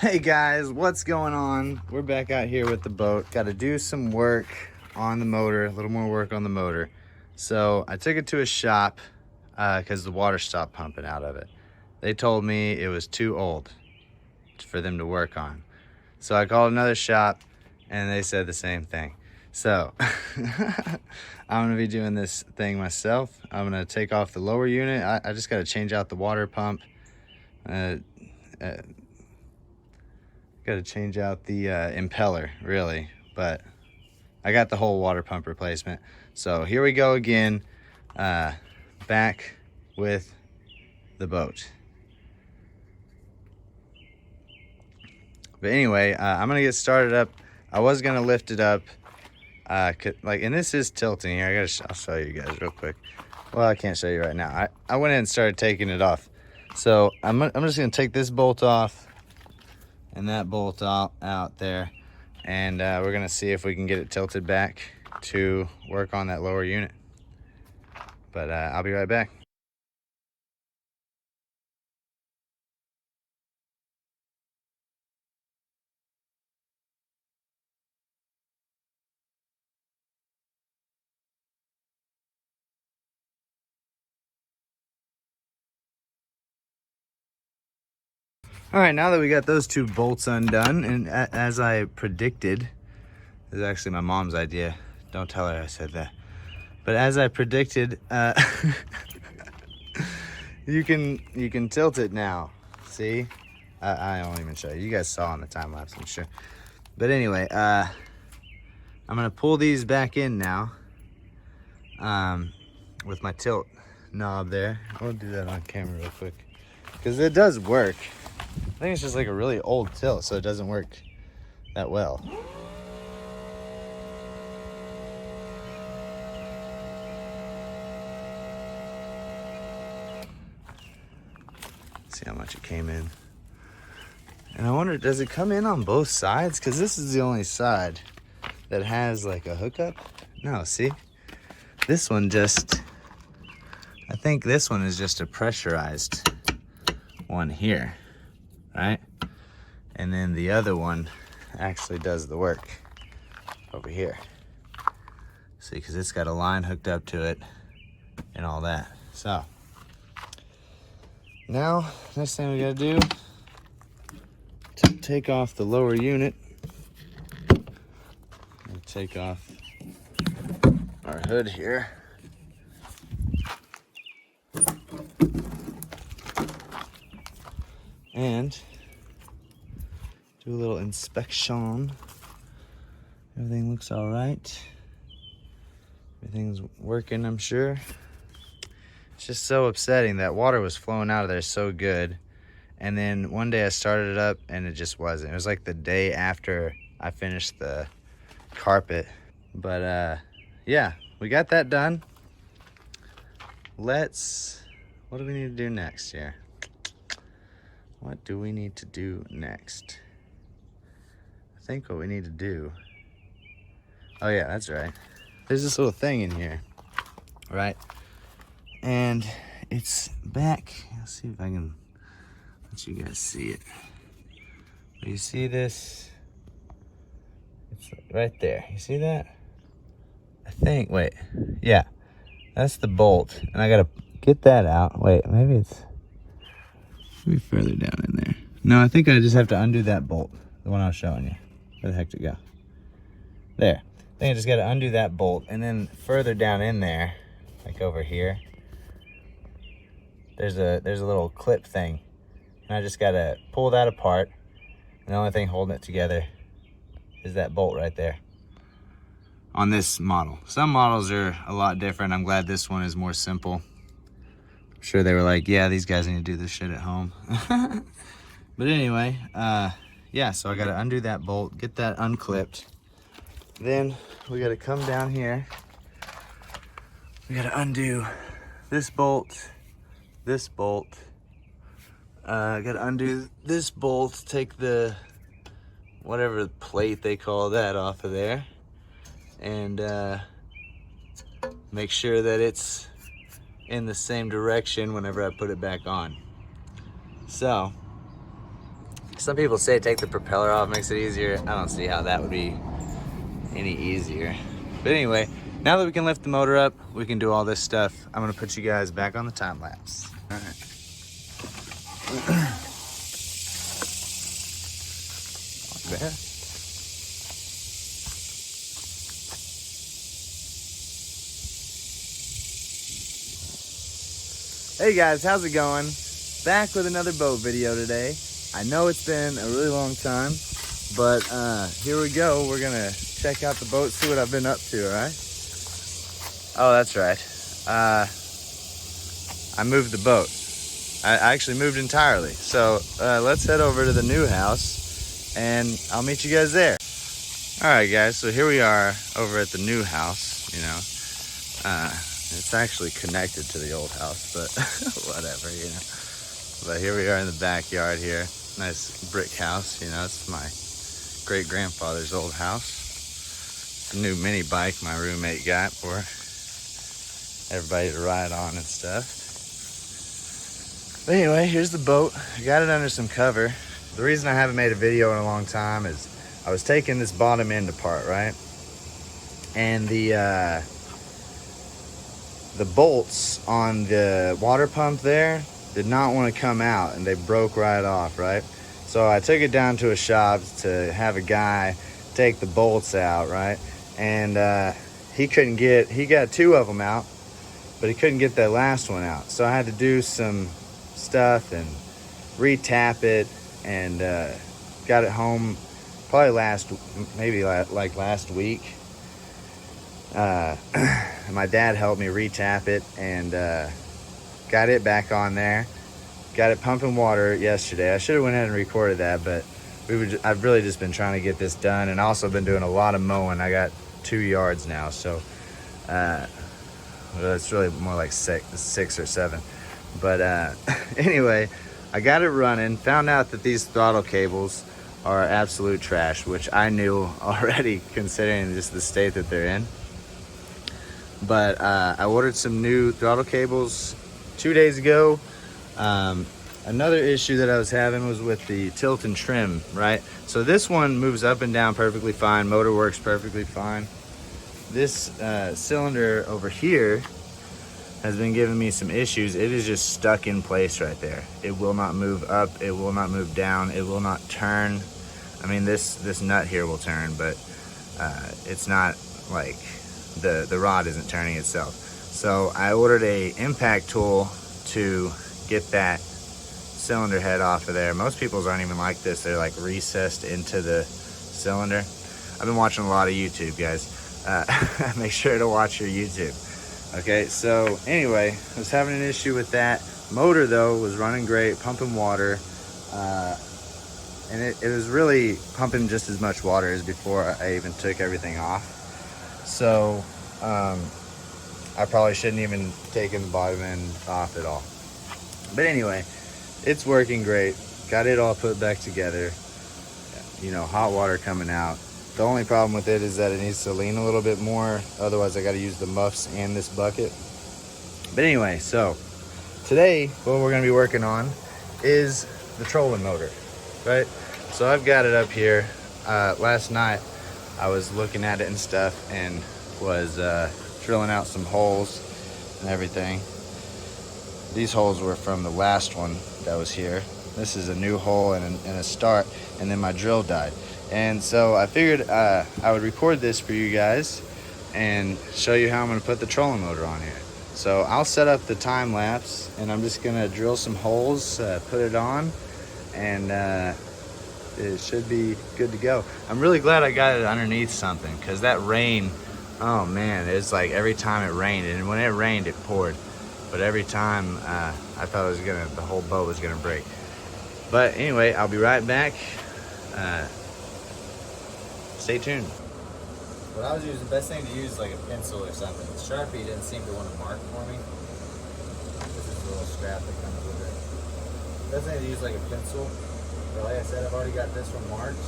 Hey guys, what's going on? We're back out here with the boat. Got to do some work on the motor, a little more work on the motor. So I took it to a shop because the water stopped pumping out of it. They told me it was too old for them to work on. So I called another shop and they said the same thing. So I'm gonna be doing this thing myself. I'm gonna take off the lower unit. I just gotta change out the water pump. Got to change out the impeller, really, but I got the whole water pump replacement. So here we go again, back with the boat. But anyway, I'm gonna get started up. I was gonna lift it up, and this is tilting here. I'll show you guys real quick. Well, I can't show you right now. I went in and started taking it off. So I'm just gonna take this bolt off and that bolt out there, and we're gonna see if we can get it tilted back to work on that lower unit. But I'll be right back. All right, now that we got those two bolts undone, and as I predicted, this is actually my mom's idea. Don't tell her I said that. But as I predicted, you can tilt it now. See, I won't even show you. You guys saw on the time lapse, I'm sure. But anyway, I'm gonna pull these back in now, with my tilt knob there. I'll do that on camera real quick because it does work. I think it's just like a really old tilt, so it doesn't work that well. See how much it came in. And I wonder, does it come in on both sides? Because this is the only side that has like a hookup. No, see? This one I think this one is just a pressurized one here, right? And then the other one actually does the work over here. See, because it's got a line hooked up to it and all that. So now, next thing we gotta do, to take off the lower unit, take off our hood here. And do a little inspection. Everything looks all right. Everything's working, I'm sure. It's just so upsetting. That water was flowing out of there so good. And then one day I started it up and it just wasn't. It was like the day after I finished the carpet. But yeah, we got that done. What do we need to do next here? What do we need to do next? I think what we need to do, oh yeah, that's right. There's this little thing in here, right? And it's back. Let's see if I can let you guys see it. You see this? It's right there. You see that? I think, wait, yeah, that's the bolt. And I gotta get that out. Wait, maybe it's further down in there. No, I think I just have to undo that bolt, the one I was showing you. Where the heck did it go? There. I think I just got to undo that bolt, and then further down in there, like over here, there's a little clip thing, and I just got to pull that apart, and the only thing holding it together is that bolt right there. On this model. Some models are a lot different. I'm glad this one is more simple. I'm sure they were like, yeah, these guys need to do this shit at home. But anyway, yeah, so I got to undo that bolt, get that unclipped. Then we got to come down here. We got to undo this bolt, this bolt. Got to undo this bolt, take the whatever plate they call that off of there, and make sure that it's in the same direction whenever I put it back on. So Some people say take the propeller off, makes it easier. I don't see how that would be any easier. But anyway, now that we can lift the motor up, we can do all this stuff. I'm gonna put you guys back on the time lapse. All right. There. Hey guys, how's it going? Back with another boat video today. I know it's been a really long time, but here we go. We're gonna check out the boat, see what I've been up to, all right? Oh, that's right. I moved the boat. I actually moved entirely. So let's head over to the new house and I'll meet you guys there. All right, guys, so here we are over at the new house, you know. It's actually connected to the old house, but whatever, you know. But here we are in the backyard here. Nice brick house, you know. It's my great-grandfather's old house. It's a new mini bike my roommate got for everybody to ride on and stuff. But anyway, here's the boat. I got it under some cover. The reason I haven't made a video in a long time is I was taking this bottom end apart, right? And the bolts on the water pump there did not want to come out, and they broke right off, right? So I took it down to a shop to have a guy take the bolts out, right? And he got two of them out, but he couldn't get that last one out. So I had to do some stuff and re-tap it, and got it home probably last week. My dad helped me re-tap it and got it back on there. Got it pumping water yesterday. I should have went ahead and recorded that, but I've really just been trying to get this done, and also been doing a lot of mowing. I got 2 yards now, so well, it's really more like six or seven. But anyway, I got it running. Found out that these throttle cables are absolute trash, which I knew already considering just the state that they're in. But I ordered some new throttle cables 2 days ago. Another issue that I was having was with the tilt and trim, right? So this one moves up and down perfectly fine. Motor works perfectly fine. This cylinder over here has been giving me some issues. It is just stuck in place right there. It will not move up. It will not move down. It will not turn. I mean, this nut here will turn, but it's not like the rod isn't turning itself. So I ordered a impact tool to get that cylinder head off of there. Most people's aren't even like this. They're like recessed into the cylinder. I've been watching a lot of YouTube, guys. Make sure to watch your YouTube. Okay, so anyway, I was having an issue with that. Motor though was running great, pumping water, and it was really pumping just as much water as before I even took everything off. So I probably shouldn't even taken the bottom end off at all. But anyway, it's working great. Got it all put back together. You know, hot water coming out. The only problem with it is that it needs to lean a little bit more. Otherwise, I got to use the muffs and this bucket. But anyway, so today, what we're going to be working on is the trolling motor, right? So I've got it up here. Last night, I was looking at it and stuff and was drilling out some holes and everything. These holes were from the last one that was here. This is a new hole and a start, and then my drill died. And so I figured I would record this for you guys and show you how I'm going to put the trolling motor on here. So I'll set up the time lapse, and I'm just going to drill some holes, put it on, and it should be good to go. I'm really glad I got it underneath something, because that rain, oh man, it's like every time it rained, and when it rained it poured, but every time I thought it was the whole boat was gonna break. But anyway, I'll be right back. Stay tuned. What I was using, the best thing to use is like a pencil or something. The Sharpie didn't seem to want to mark for me. This is a little strap that comes with it. Best thing to use like a pencil. But like I said, I've already got this one marked.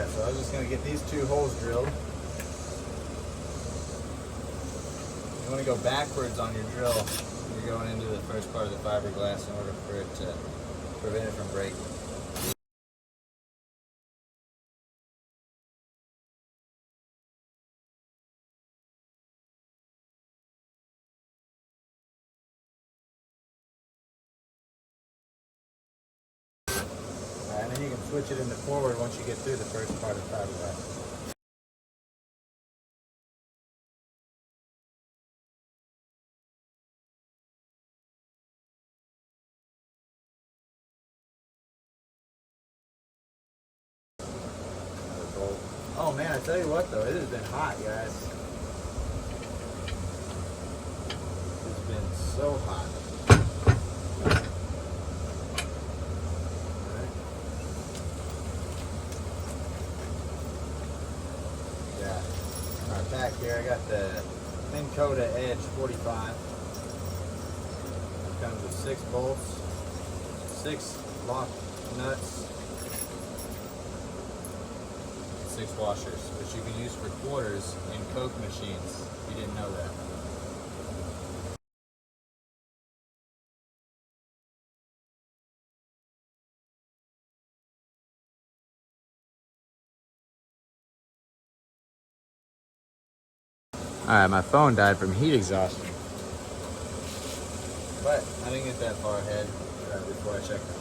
Yeah, so I was just gonna get these 2 holes drilled. You want to go backwards on your drill. You're going into the first part of the fiberglass in order for it to prevent it from breaking. Alright, and then you can switch it into forward once you get through the first part of the fiberglass. Oh man, I tell you what though, it has been hot, guys. It's been so hot. Alright. Yeah. Alright, back here I got the Minn Kota Edge 45. It comes with 6 bolts, 6 lock nuts, 6 washers, which you can use for quarters in Coke machines, if you didn't know that. Alright, my phone died from heat exhaustion. But I didn't get that far ahead before I checked it.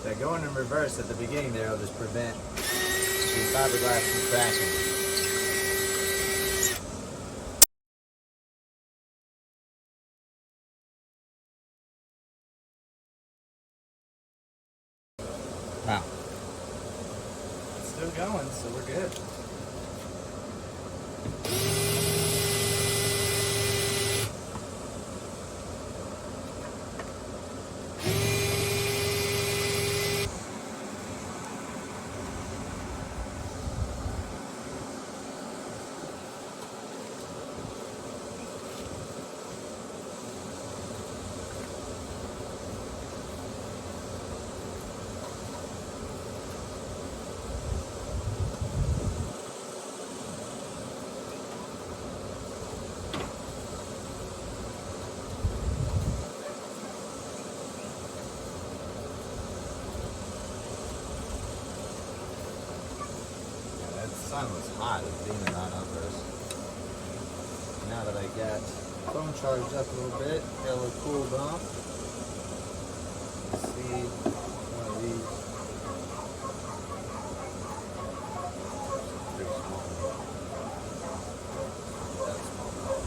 Yeah, going in reverse at the beginning there will just prevent the fiberglass from cracking. Wow. It's still going, so we're good. The sun was hot, it was beaming right up us. Now that I got the phone charged up a little bit, got a little cooled off. Let's see one of these. Pretty small. That's small.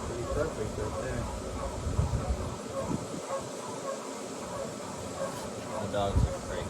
Pretty perfect right there. The dogs are great.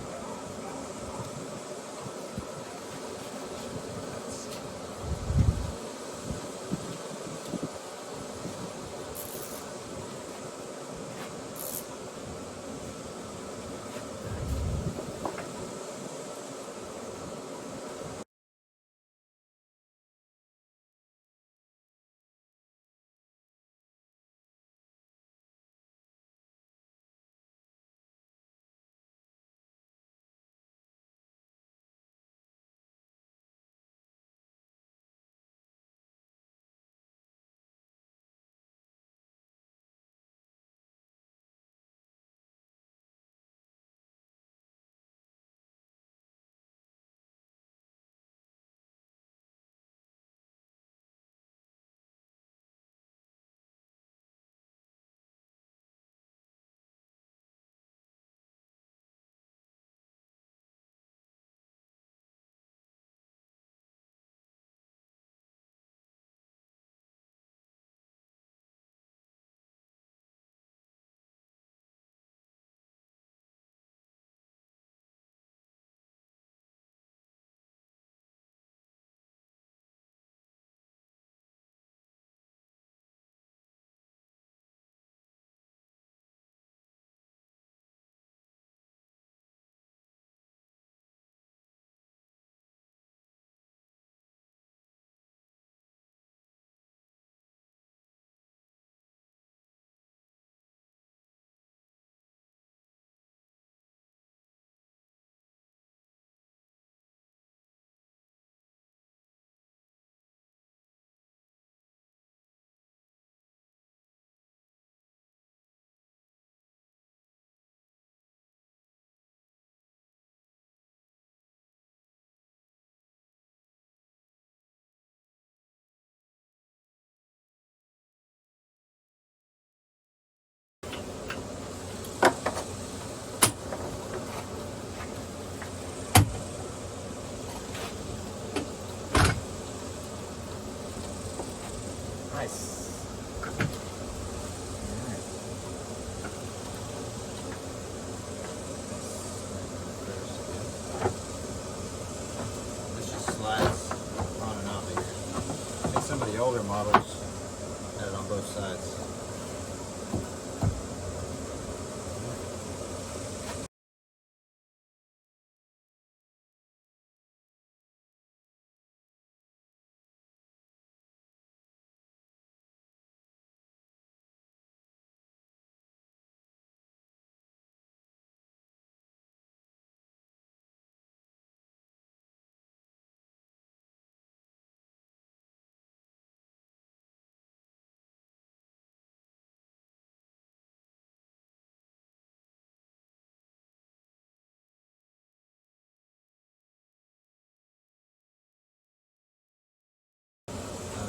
older models had it on both sides.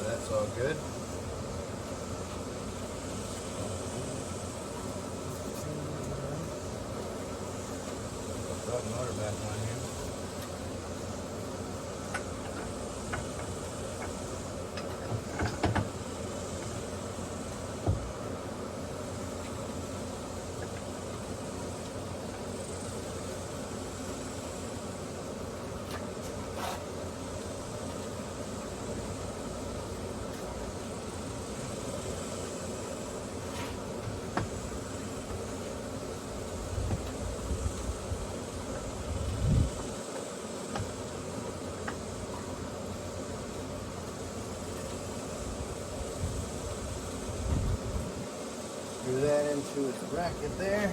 That's all good. Drop the motor back on here. Screw that into its bracket there.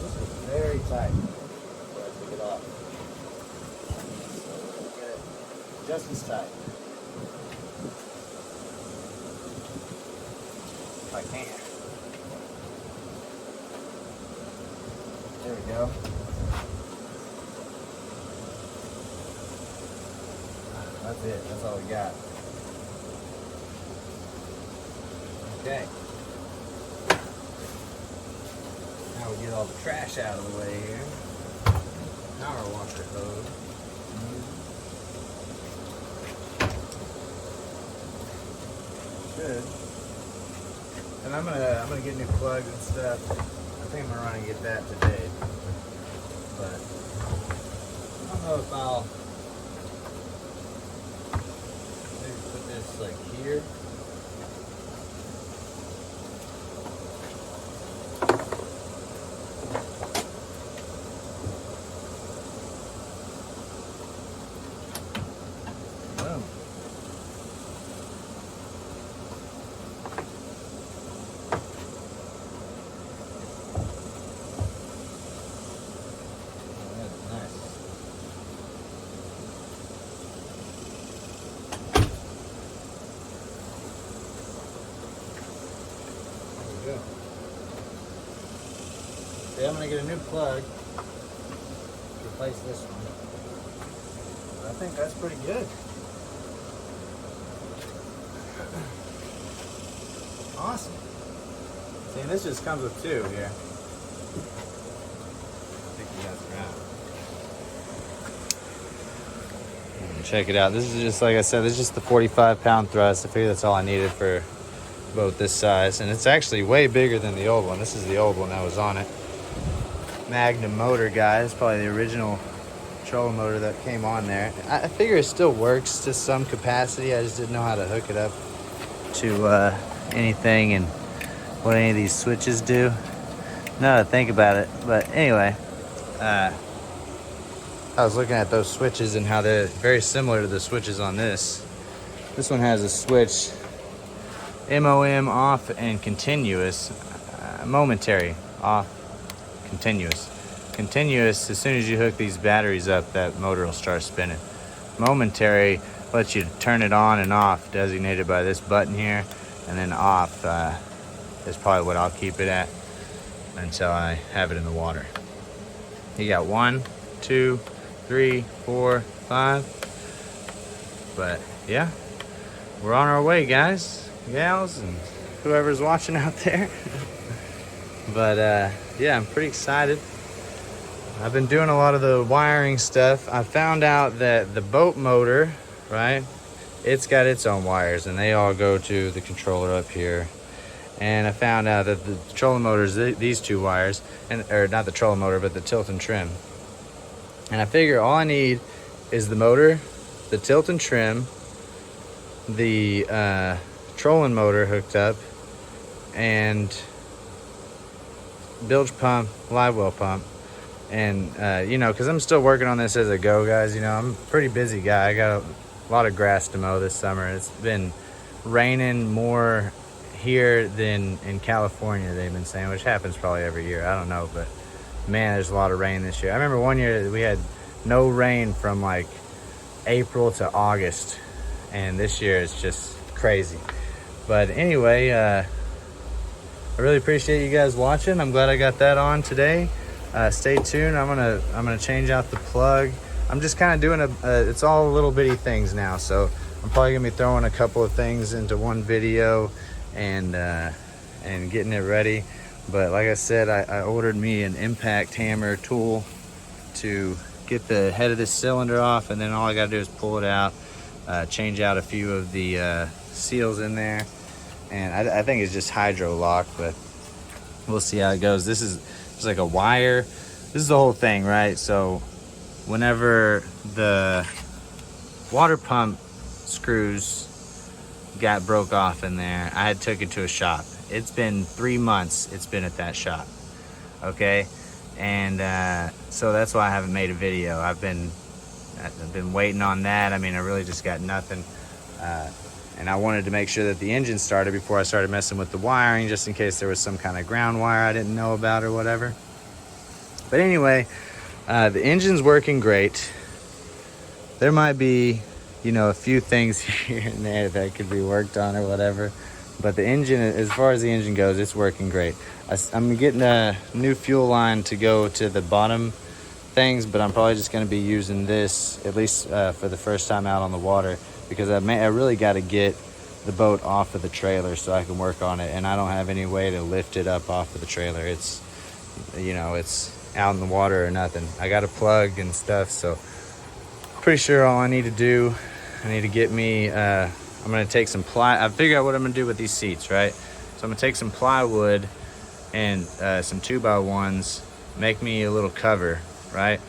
This is very tight before I take it off. So we'll get it just as tight. If I can. There we go. That's it. That's all we got. Okay. Now we get all the trash out of the way here. Power washer hose. Good. And I'm gonna get new plugs and stuff. I think I'm gonna run and get that today. But I don't know if I'll maybe put this like here. Boom. See, I'm going to get a new plug to replace this one. But I think that's pretty good. Awesome. See, and this just comes with two here. Take you guys around. Check it out. This is just, like I said, this is just the 45-pound thrust. I figured that's all I needed for boat this size. And it's actually way bigger than the old one. This is the old one that was on it. Magnum motor, guys. Probably the original trolling motor that came on there. I figure it still works to some capacity. I just didn't know how to hook it up to anything and what any of these switches do. Now that I think about it. But anyway, I was looking at those switches and how they're very similar to the switches on this. This one has a switch MOM off and continuous, momentary off, continuous. Continuous, as soon as you hook these batteries up, that motor will start spinning. Momentary lets you turn it on and off, designated by this button here, and then off is probably what I'll keep it at until I have it in the water. You got 1, 2, 3, 4, 5. But yeah, we're on our way, guys, gals, and whoever's watching out there. But yeah, I'm pretty excited. I've been doing a lot of the wiring stuff. I found out that the boat motor, right, it's got its own wires, and they all go to the controller up here. and I found out that the trolling motor is these two wires, or not the trolling motor, but the tilt and trim. And I figure all I need is the motor, the tilt and trim, the trolling motor hooked up, and bilge pump, live well pump. And you know, because I'm still working on this as I go, guys. You know, I'm a pretty busy guy. I got a lot of grass to mow this summer. It's been raining more here than in California, they've been saying, which happens probably every year. I don't know, but man, there's a lot of rain this year. I remember one year we had no rain from like April to August, and this year it's just crazy. But anyway, I really appreciate you guys watching. I'm glad I got that on today. Stay tuned. I'm gonna change out the plug. I'm just kind of doing it's all little bitty things now, so I'm probably gonna be throwing a couple of things into one video and getting it ready. But like I said, I ordered me an impact hammer tool to get the head of this cylinder off, and then all I gotta do is pull it out, change out a few of the seals in there, and I think it's just hydro lock, but we'll see how it goes. This is just like a wire. This is the whole thing, right? So whenever the water pump screws broke off in there, I had took it to a shop. It's been 3 months it's been at that shop, okay? And so that's why I haven't made a video. I've been waiting on that. I mean, I really just got nothing, and I wanted to make sure that the engine started before I started messing with the wiring, just in case there was some kind of ground wire I didn't know about or whatever. But anyway, the engine's working great. There might be, you know, a few things here and there that could be worked on or whatever, but the engine, as far as the engine goes, it's working great. I'm getting a new fuel line to go to the bottom things, but I'm probably just going to be using this, at least for the first time out on the water, because I really got to get the boat off of the trailer so I can work on it, and I don't have any way to lift it up off of the trailer. It's, you know, it's out in the water or nothing. I got a plug and stuff, so pretty sure all I need to do, I need to get me, I'm going to take some I figure out what I'm going to do with these seats, right? So I'm going to take some plywood and some 2x1s, make me a little cover, right?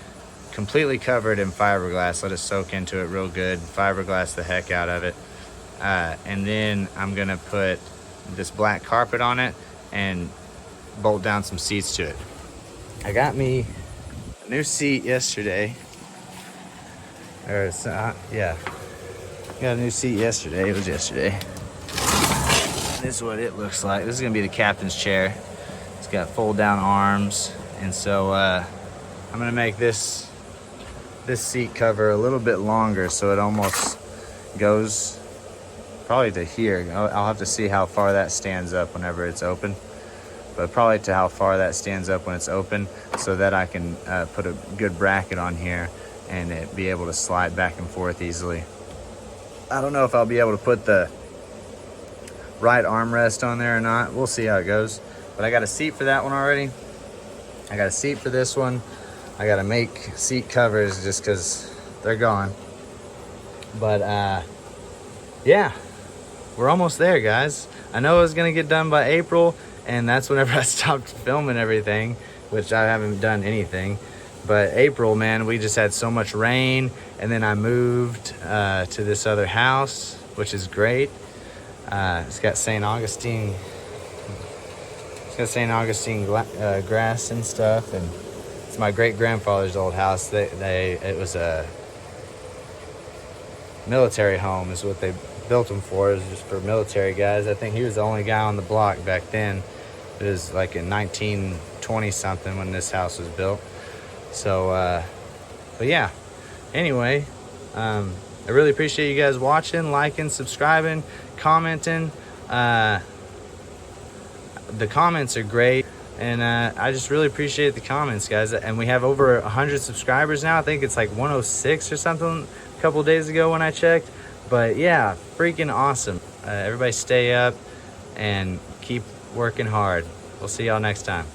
Completely covered in fiberglass, let it soak into it real good, fiberglass the heck out of it. And then I'm going to put this black carpet on it and bolt down some seats to it. I got me a new seat yesterday. Yeah. Got a new seat yesterday. It was yesterday. This is what it looks like. This is gonna be the captain's chair. It's got fold down arms, and so I'm gonna make this seat cover a little bit longer, so it almost goes probably to here. I'll have to see how far that stands up whenever it's open, but probably to how far that stands up when it's open, so that I can put a good bracket on here and it be able to slide back and forth easily. I don't know if I'll be able to put the right armrest on there or not. We'll see how it goes. But I got a seat for that one already. I got a seat for this one. I got to make seat covers just because they're gone. But yeah, we're almost there, guys. I know it was going to get done by April, and that's whenever I stopped filming everything, which I haven't done anything. But April, man, we just had so much rain, and then I moved to this other house, which is great. It's got St. Augustine. It's got St. Augustine grass and stuff, and it's my great grandfather's old house. It was a military home, is what they built them for. It was just for military guys. I think he was the only guy on the block back then. It was like in 1920 something when this house was built. So, but yeah, anyway, I really appreciate you guys watching, liking, subscribing, commenting. The comments are great, and I just really appreciate the comments, guys. And we have over 100 subscribers now. I think it's like 106 or something a couple days ago when I checked. But yeah, freaking awesome. Everybody stay up and keep working hard. We'll see y'all next time.